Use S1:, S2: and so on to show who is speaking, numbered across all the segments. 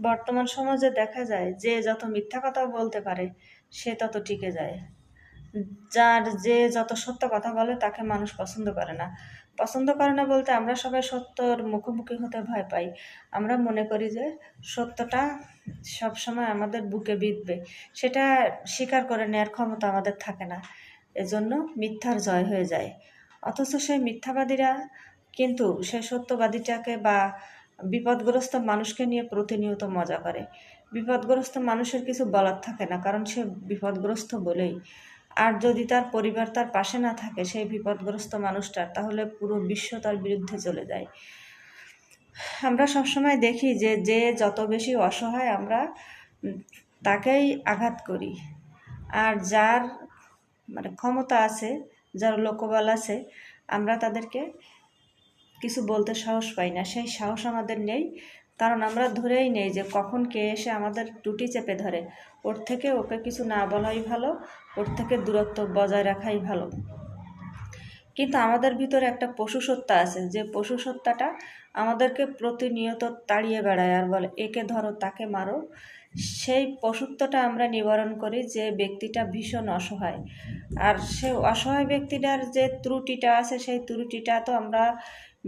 S1: বর্তমান সমাজে দেখা যায় যে যত মিথ্যা কথা বলতে পারে সে তত টিকে যায়। যে যত সত্য কথা বলে তাকে মানুষ পছন্দ করে না। পছন্দ করে না বলতে আমরা সবাই সত্যর মুখোমুখি হতে ভয় পাই। আমরা মনে করি যে সত্যটা সবসময় আমাদের বুকে বিঁধবে, সেটা স্বীকার করে নেওয়ার ক্ষমতা আমাদের থাকে না। এজন্য মিথ্যার জয় হয়ে যায়। অথচ সেই মিথ্যাবাদীরা কিন্তু সে সত্যবাদীটাকে বা বিপদগ্রস্ত মানুষকে নিয়ে প্রতিনিয়ত মজা করে। বিপদগ্রস্ত মানুষের কিছু বলার থাকে না, কারণ সে বিপদগ্রস্ত বলেই। আর যদি তার পরিবার তার পাশে না থাকে সেই বিপদগ্রস্ত মানুষটার, তাহলে পুরো বিশ্ব তার বিরুদ্ধে চলে যায়। আমরা সবসময় দেখি যে যে যত বেশি অসহায় আমরা তাকেই আঘাত করি, আর যার ক্ষমতা আছে, যার লোকবল আছে, আমরা তাদেরকে কিছু বলতে সাহস পাই না। সেই সাহস আমাদের নেই, কারণ আমরা ধরেই নেই যে কখন কে এসে আমাদের টুটি চেপে ধরে। ওর থেকে ওকে কিছু না বলাই ভালো, ওর থেকে দূরত্ব বজায় রাখাই ভালো। কিন্তু আমাদের ভিতরে একটা পশুসত্তা আছে, যে পশুসত্তাটা আমাদেরকে প্রতিনিয়ত তাড়িয়ে বেড়ায় আর বলে একে ধরো তাকে মারো। সেই পশুত্বটা আমরা নিবারণ করি যে ব্যক্তিটা ভীষণ অসহায়, আর সেই অসহায় ব্যক্তিটার যে ত্রুটিটা আছে সেই ত্রুটিটা তো আমরা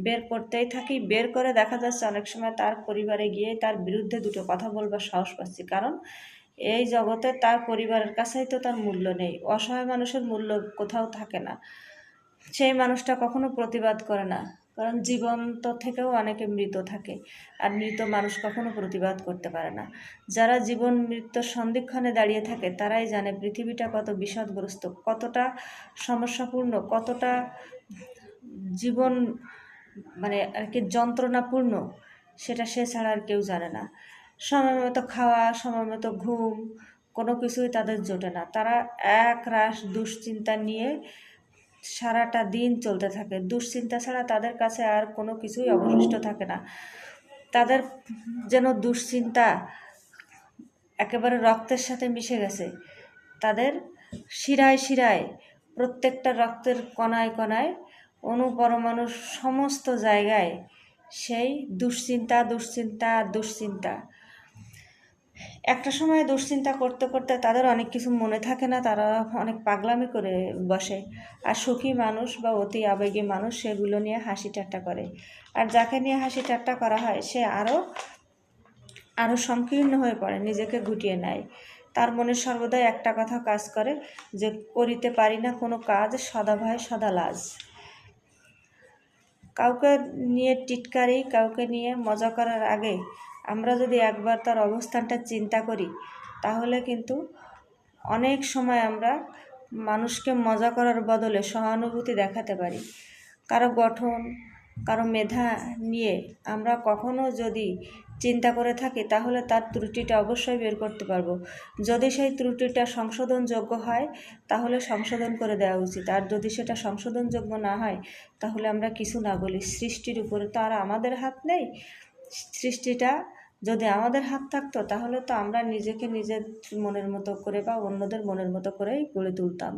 S1: বের করতেই থাকি। বের করে দেখা যাচ্ছে অনেক সময় তার পরিবারে গিয়ে তার বিরুদ্ধে দুটো কথা বলবার সাহস পাচ্ছি, কারণ এই জগতে তার পরিবারের কাছেই তো তার মূল্য নেই। অসহায় মানুষের মূল্য কোথাও থাকে না। সেই মানুষটা কখনো প্রতিবাদ করে না, কারণ জীবন্ত থেকেও অনেকে মৃত থাকে, আর মৃত মানুষ কখনো প্রতিবাদ করতে পারে না। যারা জীবন মৃত্যুর সন্ধিক্ষণে দাঁড়িয়ে থাকে তারাই জানে পৃথিবীটা কত বিষাদগ্রস্ত, কতটা সমস্যাপূর্ণ, কতটা জীবন আর কি যন্ত্রণাপূর্ণ, সেটা সে ছাড়া আর কেউ জানে না। সময় মতো খাওয়া, সময় মতো ঘুম, কোনো কিছুই তাদের জোটে না। তারা এক রাশ দুশ্চিন্তা নিয়ে সারাটা দিন চলতে থাকে। দুশ্চিন্তা ছাড়া তাদের কাছে আর কোনো কিছুই অবশিষ্ট থাকে না। তাদের যেন দুশ্চিন্তা একেবারে রক্তের সাথে মিশে গেছে। তাদের শিরায় শিরায়, প্রত্যেকটা রক্তের কণায় কণায়, অনুপরমাণু সমস্ত জায়গায় সেই দুশ্চিন্তা দুশ্চিন্তা দুশ্চিন্তা। একটা সময় দুশ্চিন্তা করতে করতে তাদের অনেক কিছু মনে থাকে না, তারা অনেক পাগলামি করে বসে। আর সুখী মানুষ বা অতি আবেগী মানুষ সেগুলো নিয়ে হাসি ঠাট্টা করে। আর যাকে নিয়ে হাসি ঠাট্টা করা হয় সে আরও সংকীর্ণ হয়ে পড়ে, নিজেকে গুটিয়ে নেয়। তার মনে সর্বদাই একটা কথা কাজ করে যে করিতে পারি না কোনো কাজ, সদা ভয় সদা লাজ। কাউকে নিয়ে টিটকারি, কাউকে নিয়ে মজা করার আগে আমরা যদি একবার তার অবস্থানটা চিন্তা করি, তাহলে কিন্তু অনেক সময় আমরা মানুষকে মজা করার বদলে সহানুভূতি দেখাতে পারি। কারো গঠন, কারো মেধা নিয়ে আমরা কখনো যদি চিন্তা করে থাকি, তাহলে তার ত্রুটিটা অবশ্যই বের করতে পারবো। যদি সেই ত্রুটিটা সংশোধনযোগ্য হয় তাহলে সংশোধন করে দেওয়া উচিত, আর যদি সেটা সংশোধনযোগ্য না হয় তাহলে আমরা কিছু না বলি। সৃষ্টির উপরে তো আর আমাদের হাত নেই। সৃষ্টিটা যদি আমাদের হাত থাকতো তাহলে তো আমরা নিজেকে নিজের মনের মতো করে বা অন্যদের মনের মতো করেই গড়ে তুলতাম।